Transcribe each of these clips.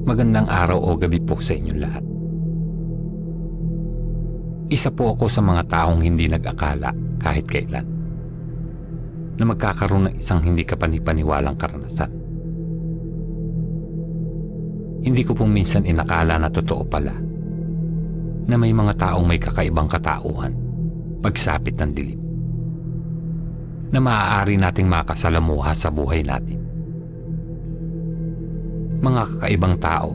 Magandang araw o gabi po sa inyong lahat. Isa po ako sa mga taong hindi nag-akala kahit kailan na magkakaroon ng isang hindi kapanipaniwalang karanasan. Hindi ko po minsan inakala na totoo pala na may mga taong may kakaibang katauhan pagsapit ng dilim na maaari nating makasalamuha sa buhay natin. Mga kakaibang tao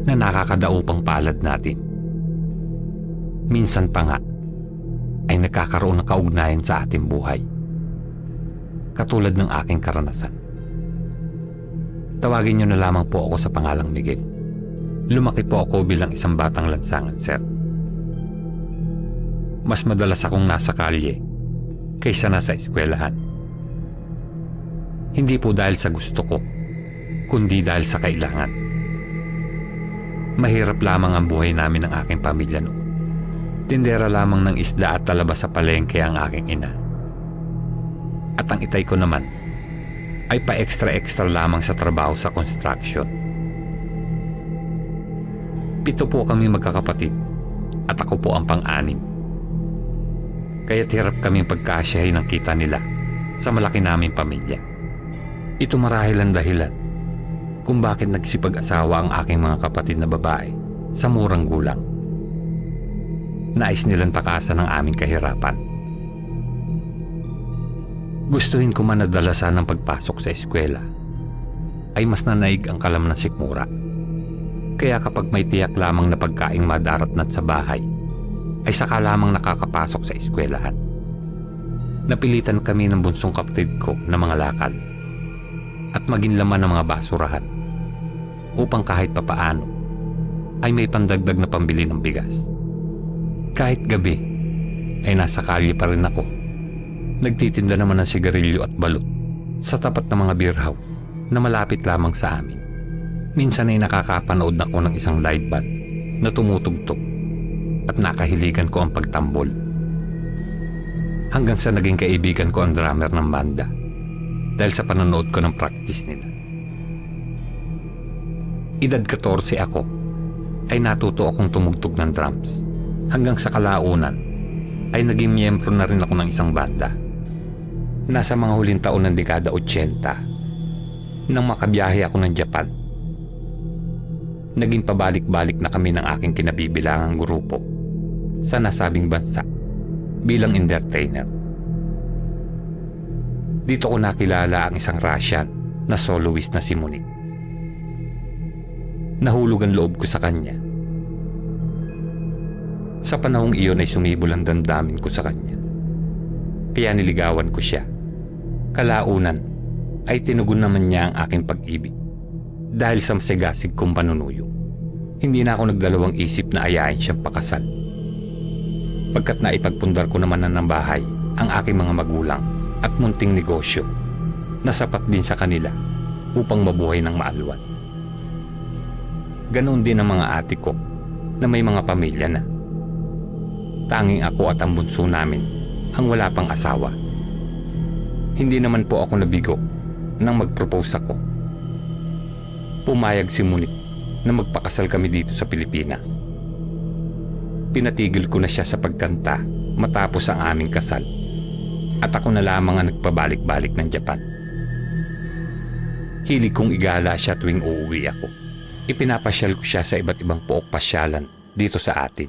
na nakakadaupang palad natin. Minsan pa nga ay nagkakaroon ng kaugnayan sa ating buhay. Katulad ng aking karanasan. Tawagin niyo na lamang po ako sa pangalang Miguel. Lumaki po ako bilang isang batang lansangan, sir. Mas madalas akong nasa kalye kaysa nasa eskwelahan. Hindi po dahil sa gusto ko, kundi dahil sa kailangan. Mahirap lamang ang buhay namin ng aking pamilya noon. Tindera lamang ng isda at talaba sa palengke ang aking ina. At ang itay ko naman ay pa-extra-extra lamang sa trabaho sa construction. 7 po kami magkakapatid at ako po ang pang-anim. Kaya't hirap kaming pagkasyahin ng kita nila sa malaki naming pamilya. Ito marahil ang dahilan kung bakit nagsipag-asawa ang aking mga kapatid na babae sa murang gulang. Nais nilang takasan ang aming kahirapan. Gustuhin ko man na dalasan ng pagpasok sa eskwela, ay mas nanaig ang kalam ng sikmura. Kaya kapag may tiyak lamang na pagkaing madaratnat sa bahay, ay saka lamang nakakapasok sa eskwelahan. Napilitan kami ng bunsong kapatid ko na mga lakad at maging laman ng mga basurahan upang kahit papaano ay may pandagdag na pambili ng bigas. Kahit gabi ay nasa kalye pa rin ako. Nagtitinda naman ng sigarilyo at balot sa tapat ng mga beer house na malapit lamang sa amin. Minsan ay nakakapanood ako ng isang live band na tumutugtog at nakahiligan ko ang pagtambol. Hanggang sa naging kaibigan ko ang drummer ng banda dahil sa panonood ko ng practice nila. Edad 14 ako ay natuto akong tumugtog ng drums. Hanggang sa kalaunan ay naging miyembro na rin ako ng isang banda. Nasa mga huling taon ng dekada 80 nang makabiyahe ako ng Japan. Naging pabalik-balik na kami ng aking kinabibilangang grupo sa nasabing bansa bilang entertainer. Dito ko nakilala ang isang Russian na soloist na si Monique. Nahulog ang loob ko sa kanya. Sa panahong iyon ay sumibol ang damdamin ko sa kanya. Kaya niligawan ko siya. Kalaunan ay tinugon naman niya ang aking pag-ibig dahil sa masigasig kong panunuyo. Hindi na ako nagdalawang isip na ayain siyang pakasal. Pagkat naipagpundar ko naman ng bahay ang aking mga magulang at munting negosyo na sapat din sa kanila upang mabuhay ng maalwan. Ganoon din ang mga ate ko na may mga pamilya na. Tanging ako at ang bunso namin ang wala pang asawa. Hindi naman po ako nabigo nang mag-propose ako. Pumayag si Monique na magpakasal kami dito sa Pilipinas. Pinatigil ko na siya sa pagkanta matapos ang aming kasal at ako na lamang ang nagpabalik-balik ng Japan. Hilig kong igala siya tuwing uuwi ako. Ipinapasyal ko siya sa iba't ibang pook pasyalan dito sa atin,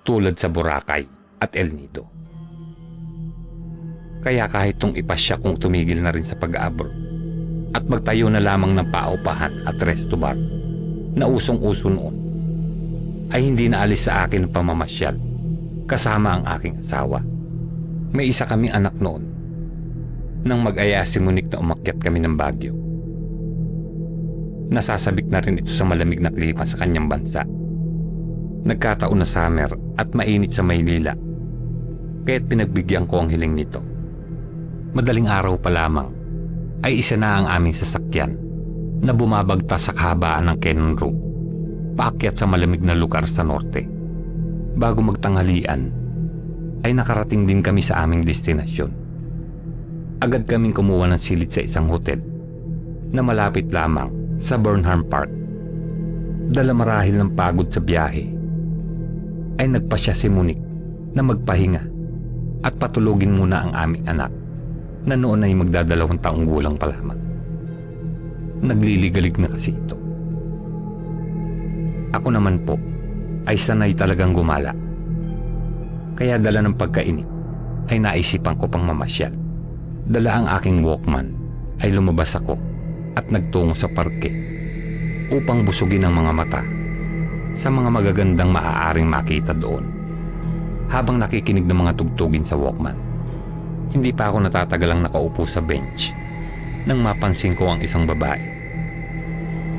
tulad sa Boracay at El Nido. Kaya kahit tong ipasya kong tumigil na rin sa pag-abroad at magtayo na lamang ng paupahan at resto bar na usong-uso noon, ay hindi na alis sa akin ang pamamasyal kasama ang aking asawa. May isa kaming anak noon nang mag-aya si Monique na umakyat kami ng Baguio. Nasasabik na rin ito sa malamig na klima sa kanyang bansa. Nagkataon na summer at mainit sa Maynila, kaya't pinagbigyan ko ang hiling nito. Madaling araw pa lamang ay isa na ang aming sasakyan na bumabagtas sa kahabaan ng Cannon Road, paakyat sa malamig na lugar sa norte. Bago magtanghalian ay nakarating din kami sa aming destinasyon. Agad kaming kumuha ng silid sa isang hotel na malapit lamang sa Burnham Park Dala marahil ng pagod sa biyahe, ay nagpasya si Monique na magpahinga at patulugin muna ang aming anak na noon ay magdadalawang taong gulang pa lamang. Nagliligalig na kasi ito. Ako naman po ay sanay talagang gumala. Kaya dala ng pagkainip ay naisipan ko pang mamasyal. Dala ang aking Walkman ay lumabas ako at nagtungo sa parke upang busugin ang mga mata sa mga magagandang maaaring makita doon. Habang nakikinig ng mga tugtugin sa Walkman, hindi pa ako natatagalang nakaupo sa bench nang mapansin ko ang isang babae.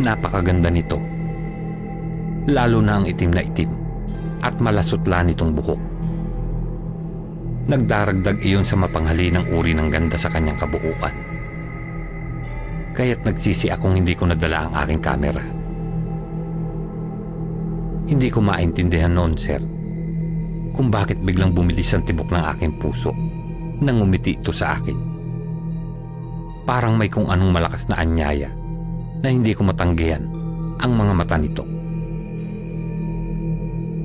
Napakaganda nito, lalo na ang itim na itim at malasutla nitong buhok. Nagdaragdag iyon sa mapanghalinang uri ng ganda sa kanyang kabuuan. Kaya't nagsisi akong hindi ko nadala ang aking kamera. Hindi ko maintindihan noon, sir, kung bakit biglang bumilis ang tibok ng aking puso nang umiti ito sa akin. Parang may kung anong malakas na anyaya na hindi ko matanggihan ang mga mata nito.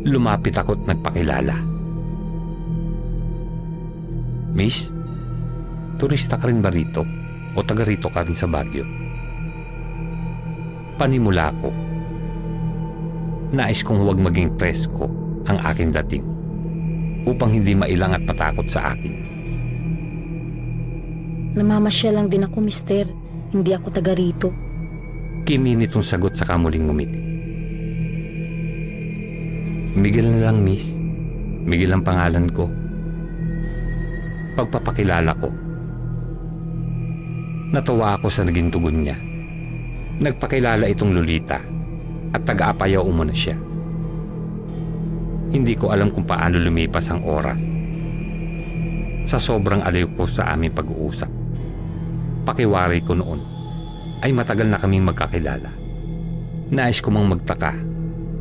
Lumapit ako at nagpakilala. Miss, turista ka rin ba rito o taga rito ka rin sa Baguio? Panimula ko. Nais kong huwag maging presko ang aking dating upang hindi mailang at matakot sa akin. Namamasya lang din ako, mister. Hindi ako taga rito. Kiminitong sagot sa kamuling ngumiti. Miguel na lang, miss. Miguel ang pangalan ko. Pagpapakilala ko. Natuwa ako sa naging tugon niya. Nagpakilala itong Lolita at taga-Apayao umano siya. Hindi ko alam kung paano lumipas ang oras. Sa sobrang aliw ko sa aming pag-uusap, pakiwari ko noon ay matagal na kaming magkakilala. Nais ko mang magtaka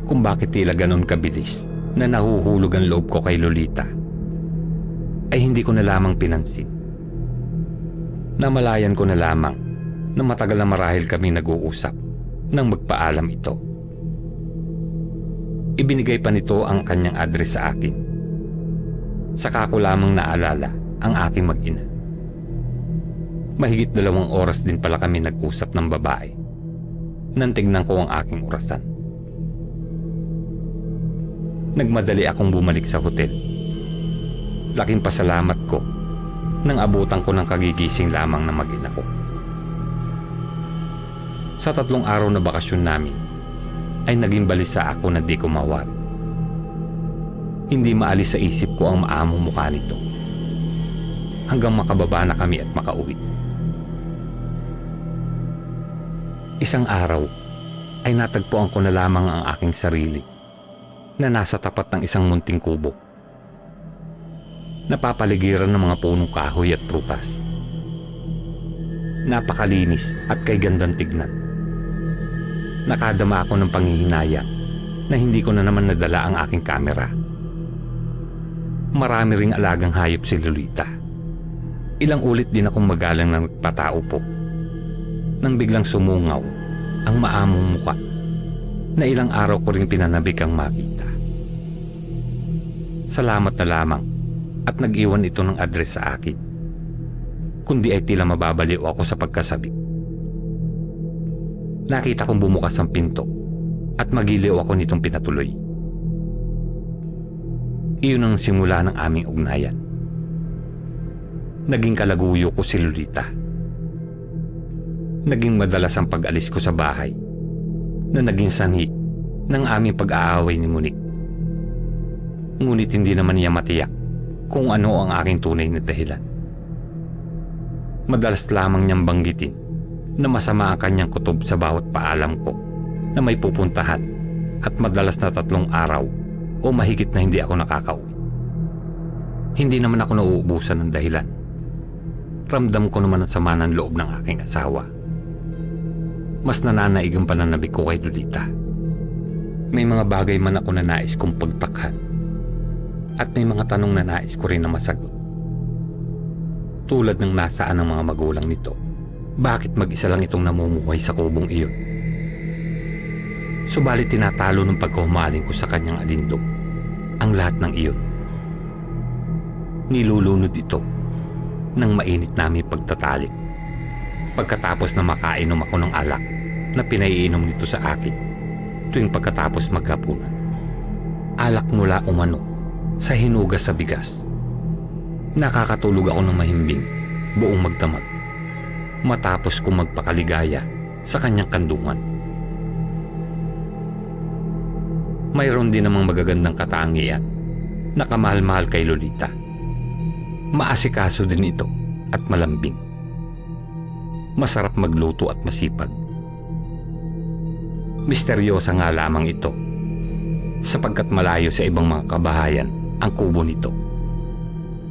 kung bakit tila ganon kabilis na nahuhulog ang loob ko kay Lolita. Ay hindi ko na lamang pinansin. Namalayan ko na lamang na matagal na marahil kami nag-uusap nang magpaalam ito. Ibinigay pa nito ang kanyang address sa akin. Saka ko lamang naalala ang aking mag-ina. Mahigit 2 oras din pala kami nag-usap ng babae nang tignan ko ang aking orasan. Nagmadali akong bumalik sa hotel. Laking pasalamat ko nang abutan ko ng kagigising lamang na mag-ina ko. Sa 3 araw na bakasyon namin, ay naging balisa ako na di ko mawari. Hindi maalis sa isip ko ang maamong mukha nito. Hanggang makababa na kami at makauwi. Isang araw, ay natagpuan ko na lamang ang aking sarili na nasa tapat ng isang munting kubo. Napapaligiran ng mga punong kahoy at prutas. Napakalinis at kay gandang tignan. Nakadama ako ng panghihinayang na hindi ko na naman nadala ang aking kamera. Marami ring alagang hayop si Lolita. Ilang ulit din akong magalang na nagpatao po nang biglang sumungaw ang maamong muka na ilang araw ko ring pinanabik ang makita. Salamat na lamang at nag-iwan ito ng address sa akin. Kundi ay tila mababaliw ako sa pagkasabik. Nakita kong bumukas ang pinto at magiliw ako nitong pinatuloy. Iyon ang simula ng aming ugnayan. Naging kalaguyo ko si Lolita. Naging madalas ang pag-alis ko sa bahay na naging sanhi ng aming pag-aaway ni Monique. Ngunit hindi naman niya matiyak kung ano ang aking tunay na dahilan. Madalas lamang niyang banggitin na masama ang kanyang kutob sa bawat paalam ko na may pupuntahan at madalas na 3 araw o mahigit na hindi ako nakakauwi. Hindi naman ako nauubusan ng dahilan. Ramdam ko naman ang sama ng loob ng aking asawa. Mas nananaig ang pananabik ko kay Lolita. May mga bagay man ako na nais kong pagtakhan at may mga tanong na nais ko rin na masagot. Tulad ng nasaan ang mga magulang nito. Bakit mag-isa lang itong namumuhay sa kubong iyon? Subalit tinatalo ng pagkahumaling ko sa kanyang alindog ang lahat ng iyon. Nilulunod ito ng mainit naming pagtatalik. Pagkatapos na makainom ako ng alak na pinaiinom nito sa akin tuwing pagkatapos maghapunan. Alak mula umano sa hinugas sa bigas. Nakakatulog ako ng mahimbing buong magdamag matapos kong magpakaligaya sa kanyang kandungan. Mayroon din namang magagandang katangian na kamahal-mahal kay Lolita. Maasikaso din ito at malambing. Masarap magluto at masipag. Misteryosa nga lamang ito sapagkat malayo sa ibang mga kabahayan ang kubo nito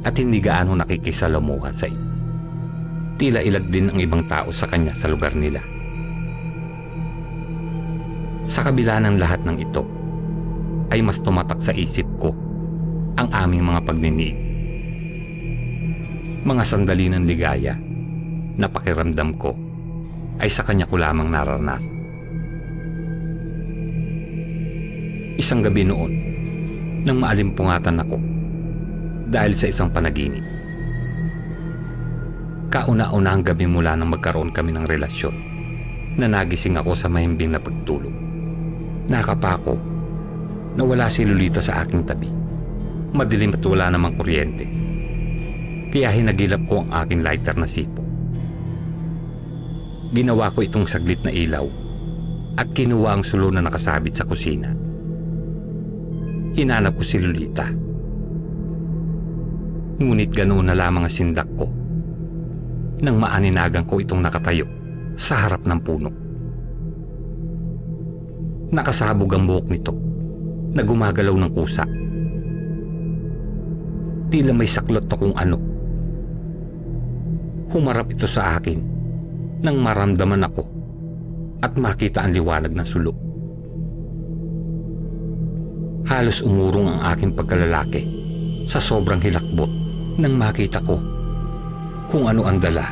at hindi gaano nakikisalamuha sa iba. Tila ilag din ang ibang tao sa kanya sa lugar nila. Sa kabila ng lahat ng ito, ay mas tumatak sa isip ko ang aming mga pagniniig. Mga sandali ng ligaya na pakiramdam ko ay sa kanya ko lamang nararanasan. Isang gabi noon, nang maalimpungatan ako dahil sa isang panaginip. Kauna-unahang gabi mula nang magkaroon kami ng relasyon na nagising ako sa mahimbing na pagtulog. Nakapako na wala si Lolita sa aking tabi. Madilim at wala namang kuryente. Kaya hinagilap ko ang aking lighter na sipo. Ginawa ko itong saglit na ilaw at kinuha ang sulo na nakasabit sa kusina. Hinanap ko si Lolita. Ngunit ganoon na lamang ang sindak ko nang maaninagan ko itong nakatayo sa harap ng puno. Nakasabog ang buhok nito na gumagalaw ng kusa. Tila may saklot na kung ano. Humarap ito sa akin nang maramdaman ako at makita ang liwanag ng sulok. Halos umurong ang aking pagkalalaki sa sobrang hilakbot nang makita ko kung ano ang dala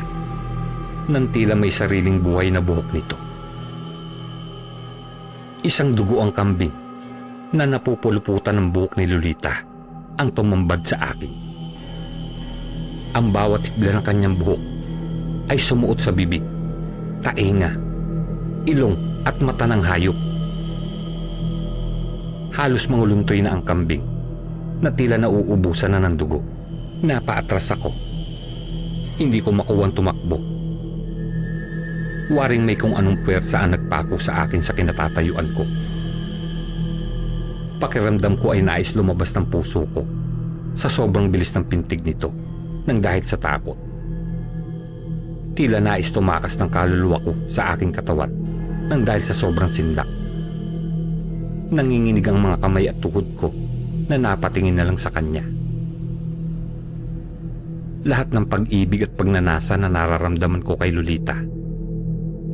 ng tila may sariling buhay na buhok nito. Isang dugo ang kambing na napupuluputan ng buhok ni Lolita ang tumambad sa akin. Ang bawat hibla ng kanyang buhok ay sumuot sa bibig, tainga, ilong at mata ng hayop. Halos manguluntoy na ang kambing na tila nauubusan na ng dugo. Napaatras ako. Hindi ko makuwang tumakbo. Waring may kung anong puwersa ang nagpako sa akin sa kinatatayuan ko. Pakiramdam ko ay nais lumabas ng puso ko sa sobrang bilis ng pintig nito nang dahil sa takot. Tila nais tumakas ng kaluluwa ko sa aking katawan nang dahil sa sobrang sindak. Nanginginig ang mga kamay at tuhod ko na napatingin na lang sa kanya. Lahat ng pag-ibig at pagnanasa na nararamdaman ko kay Lolita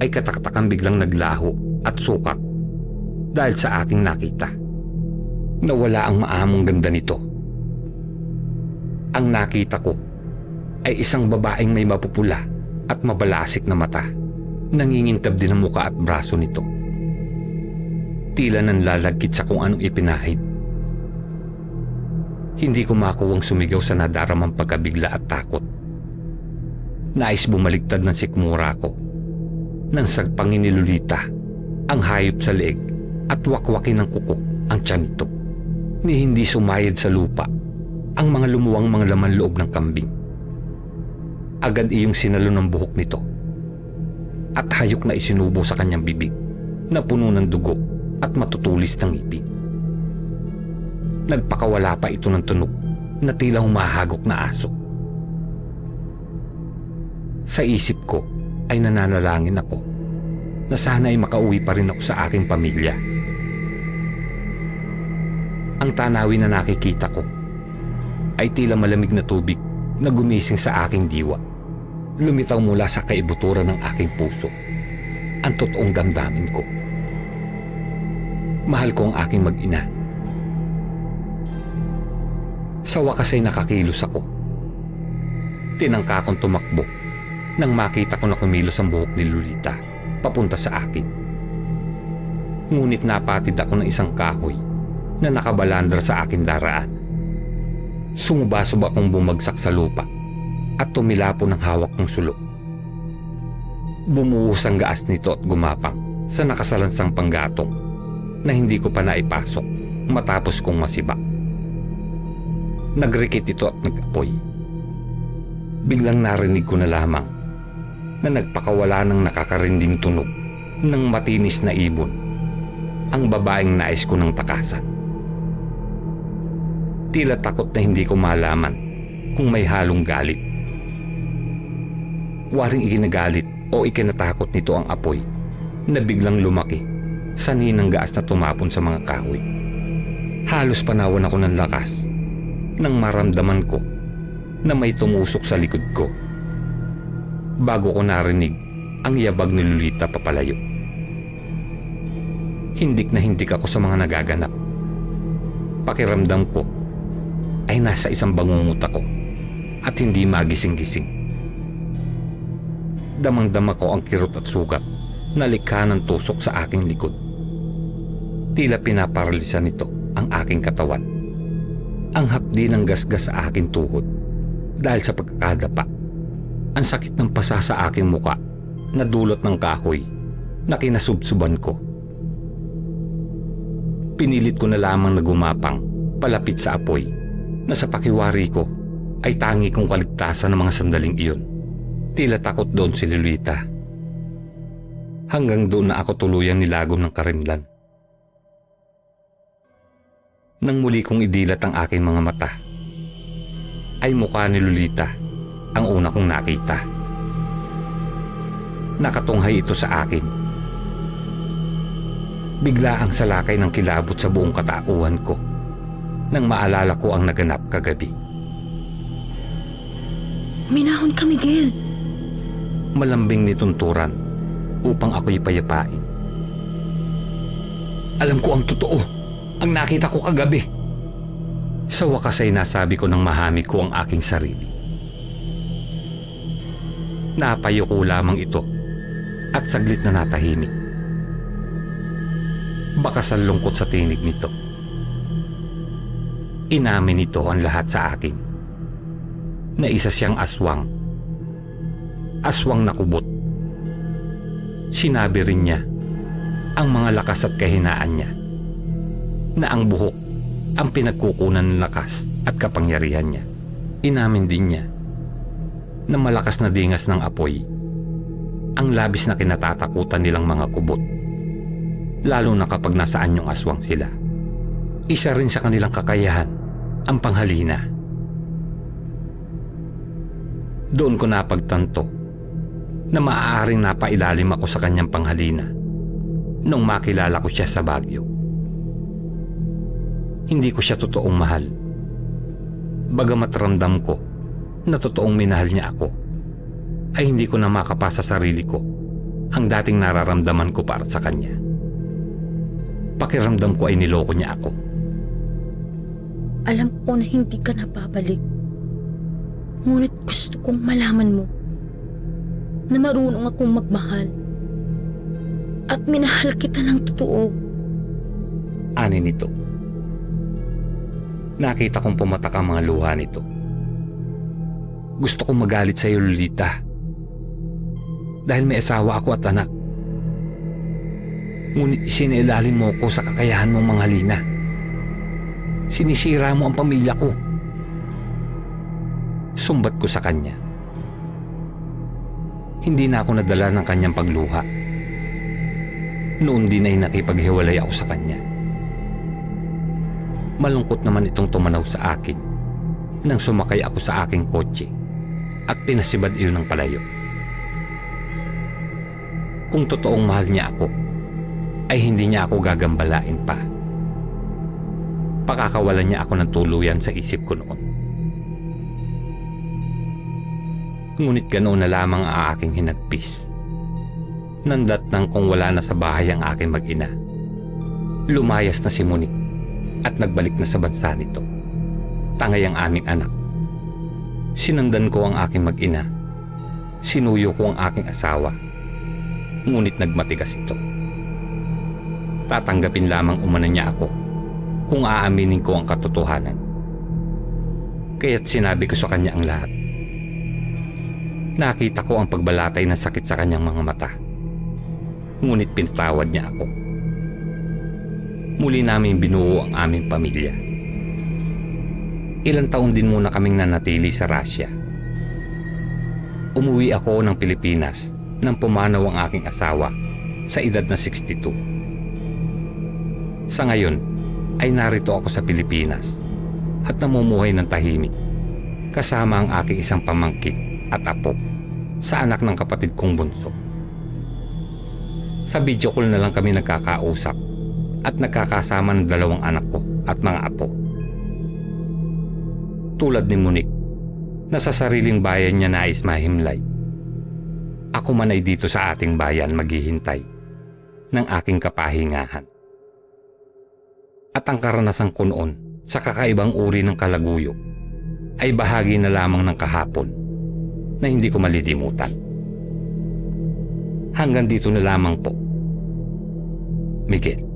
ay kataktakang biglang naglaho at sukat dahil sa aking nakita. Nawala ang maamong ganda nito. Ang nakita ko ay isang babaeng may mapupula at mabalasik na mata. Nangingintab din ang muka at braso nito. Tila nanlalagkit sa kung anong ipinahid. Hindi ko makuwang sumigaw sa nadaramang pagkabigla at takot. Nais bumaligtad ng sikmura ko nang sagpangin ni Lolita ang hayop sa leeg at wakwakin ng kuko ang tiyan nito. Ni hindi sumayad sa lupa ang mga lumuwang mga laman loob ng kambing. Agad iyong sinalo ng buhok nito at hayok na isinubo sa kanyang bibig na puno ng dugo at matutulis ng ngipin. Nagpakawala pa ito ng tunog na tila humahagok na aso. Sa isip ko ay nananalangin ako na sana ay makauwi pa rin ako sa aking pamilya. Ang tanawin na nakikita ko ay tila malamig na tubig na gumising sa aking diwa. Lumitaw mula sa kaibuturan ng aking puso ang totoong damdamin ko. Mahal ko ang aking mag-ina. Sa wakas ay nakakilos ako. Tinangka akong tumakbo nang makita ko na kumilos ang buhok ni Lolita papunta sa akin. Ngunit napatid ako ng isang kahoy na nakabalandra sa akin daraan. Sumubasub akong bumagsak sa lupa at tumilapo ng hawak kong sulok. Bumuhos ang gaas nito at gumapang sa nakasalansang panggatong na hindi ko pa naipasok matapos kong masibak. Nagrikit ito at nag-apoy. Biglang narinig ko na lamang na nagpakawala ng nakakarinding tunog ng matinis na ibon ang babaeng nais ko ng takasan. Tila takot na hindi ko malaman kung may halong galit. Waring ikinagalit o ikinatakot nito ang apoy na biglang lumaki sa ninang gaas na tumapon sa mga kahoy. Halos panawan ako ng lakas nang maramdaman ko na may tumusok sa likod ko. Bago ko narinig ang yabag ni Lolita papalayo. Hindik na hindik ako sa mga nagaganap. Pakiramdam ko ay nasa isang bangungot ako at hindi magising-gising. Damang-dama ko ang kirot at sugat na likha ng tusok sa aking likod. Tila pinaparalisa nito ang aking katawan. Ang hapdi ng gasgas sa aking tuhod dahil sa pagkakadapa. Ang sakit ng pasa sa aking muka na dulot ng kahoy na kinasubsuban ko. Pinilit ko na lamang na gumapang palapit sa apoy na sa pakiwari ko ay tangi kong kaligtasan ng mga sandaling iyon. Tila takot doon si Lolita. Hanggang doon na ako tuluyang nilagom ng karimlan. Nang muli kong idilat ang aking mga mata, ay mukha ni Lolita ang una kong nakita. Nakatunghay ito sa akin. Bigla ang salakay ng kilabot sa buong katauhan ko nang maalala ko ang naganap kagabi. Minahon ka, Miguel. Malambing ni tunturan upang ako'y payapain. Alam ko ang totoo, ang nakita ko kagabi. Sa wakas ay nasabi ko ng mahami ko ang aking sarili. Napayo ko lamang ito at saglit na natahimik. Baka sa lungkot sa tinig nito. Inamin nito ang lahat sa akin na isa siyang aswang. Aswang na kubot. Sinabi rin niya ang mga lakas at kahinaan niya, na ang buhok ang pinagkukunan ng lakas at kapangyarihan niya. Inamin din niya na malakas na dingas ng apoy ang labis na kinatatakutan nilang mga kubot, lalo na kapag nasaan yung aswang sila. Isa rin sa kanilang kakayahan ang panghalina. Doon ko napagtanto na maaaring napailalim ako sa kanyang panghalina nung makilala ko siya sa Baguio. Hindi ko siya totoong mahal. Bagamat ramdam ko na totoong minahal niya ako, ay hindi ko na makapasa sarili ko ang dating nararamdaman ko para sa kanya. Pakiramdam ko ay niloko niya ako. Alam ko na hindi ka na babalik. Ngunit gusto kong malaman mo na marunong akong magmahal. At minahal kita ng totoo. Ani nito. Nakita kong pumatak ang mga luha nito. Gusto kong magalit sa iyo, Lolita. Dahil may asawa ako at anak. Ngunit isinailalim mo ko sa kakayahan mong manghalina. Sinisira mo ang pamilya ko. Sumbat ko sa kanya. Hindi na ako nadala ng kanyang pagluha. Noon din ay nakipaghiwalay ako sa kanya. Malungkot naman itong tumanaw sa akin nang sumakay ako sa aking kotse at pinasibad iyon ng palayo. Kung totoong mahal niya ako, ay hindi niya ako gagambalain pa. Pakakawalan niya ako ng tuluyan sa isip ko noon. Ngunit ganoon na lamang ang aking hinagpis. Nandatnang kung wala na sa bahay ang aking mag-ina. Lumayas na si Monique at nagbalik na sa bansa nito. Tangay ang aming anak. Sinundan ko ang aking mag-ina. Sinuyo ko ang aking asawa. Ngunit nagmatigas ito. tatanggapin lamang umano niya ako kung aaminin ko ang katotohanan. Kaya't sinabi ko sa kanya ang lahat. Nakita ko ang pagbalatay ng sakit sa kanyang mga mata. Ngunit pinatawad niya ako. Muli namin binuo ang aming pamilya. Ilang taon din muna kaming nanatili sa Russia. Umuwi ako ng Pilipinas nang pumanaw ang aking asawa sa edad na 62. Sa ngayon ay narito ako sa Pilipinas at namumuhay ng tahimik kasama ang aking isang pamangkin at apo sa anak ng kapatid kong bunso. Sa video call na lang kami nagkakausap at nagkakasama ng dalawang anak ko at mga apo. Tulad ni Monique na sa sariling bayan niya nais mahimlay, ako man ay dito sa ating bayan maghihintay ng aking kapahingahan. At ang karanasan ko noon sa kakaibang uri ng kalaguyok ay bahagi na lamang ng kahapon na hindi ko malilimutan. Hanggang dito na lamang po. Miguel.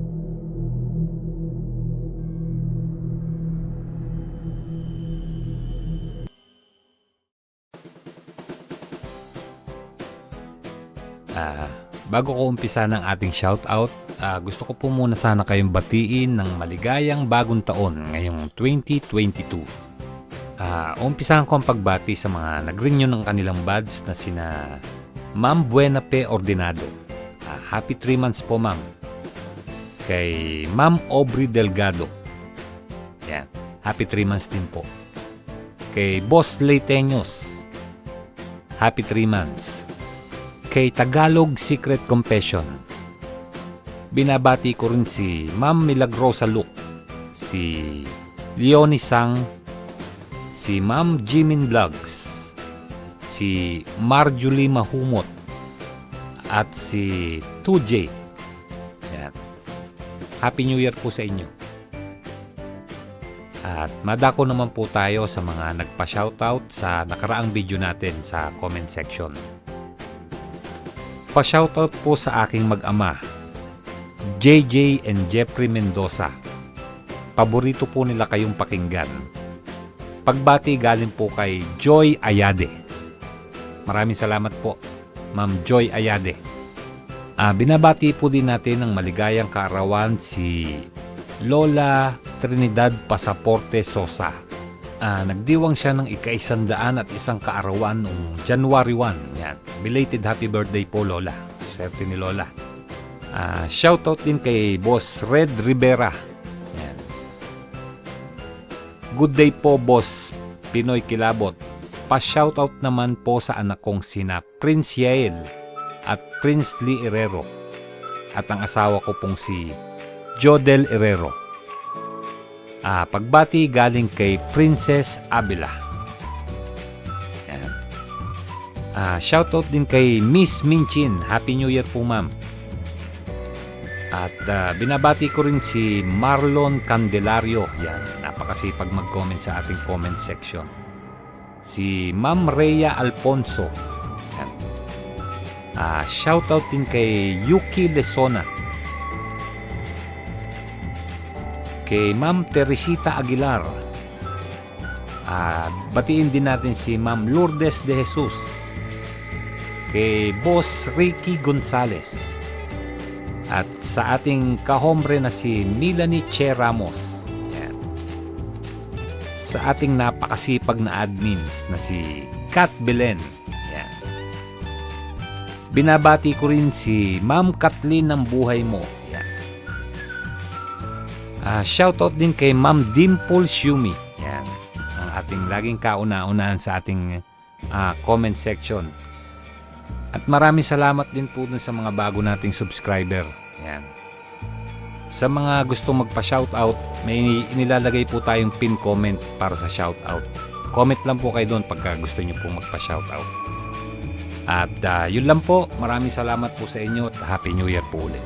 Bago ko umpisa ng ating shoutout, gusto ko po muna sana kayong batiin ng maligayang bagong taon ngayong 2022. Umpisahan ko ang pagbati sa mga nag-renew ng kanilang badge na sina Ma'am Buenape Ordinado. Happy 3 months po, ma'am. Kay Ma'am Aubrey Delgado. Yan. Happy 3 months din po. Kay Boss Leiteños. Happy 3 months. Kay Tagalog Secret Confession. Binabati ko rin si Ma'am Milagrosa Luke, si Leonie Sang, si Ma'am Jimin Vlogs, si Marjorie Mahumot, at si 2J. Yan. Happy New Year po sa inyo. At madako naman po tayo sa mga nagpa-shoutout sa nakaraang video natin sa comment section. Pa-shoutout po sa aking mag-ama, JJ and Jeffrey Mendoza. Paborito po nila kayong pakinggan. Pagbati galing po kay Joy Ayade. Maraming salamat po, Ma'am Joy Ayade. Binabati po din natin ng maligayang kaarawan si Lola Trinidad Pasaporte Sosa. Nagdiwang siya ng ika-101 kaarawan noong January 1. Yan. Belated happy birthday po, Lola. Swerte ni Lola. Shoutout din kay Boss Red Rivera. Yan. Good day po, Boss Pinoy Kilabot. Pa-shoutout naman po sa anak kong sina Prince Yael at Prince Lee Herrero. At ang asawa ko pong si Jodel Herrero. Pagbati galing kay Princess Abila. Yan. Shoutout din kay Miss Minchin. Happy New Year po, ma'am. At binabati ko rin si Marlon Candelario. Yan, napakasipag mag-comment sa ating comment section. Si Ma'am Rhea Alfonso. Yan. Shoutout din kay Yuki Lesona. Kay Ma'am Teresita Aguilar. Batiin din natin si Ma'am Lourdes de Jesus. Kay Boss Ricky Gonzales. At sa ating kahombre na si Milanie Che Ramos. Yan. Sa ating napakasipag na admins na si Kat Belen. Yan. Binabati ko rin si Ma'am Kathleen ng buhay mo. Yan. Shoutout din kay Ma'am Dimple Shumi. Yan. Ang ating laging kauna-unahan sa ating comment section. At maraming salamat din po dun sa mga bago nating subscriber. Yan. Sa mga gustong magpa-shoutout, may inilalagay po tayong pin comment para sa shoutout. Comment lang po kayo doon pagka gusto nyo po magpa-shoutout. At yun lang po. Maraming salamat po sa inyo at Happy New Year po ulit.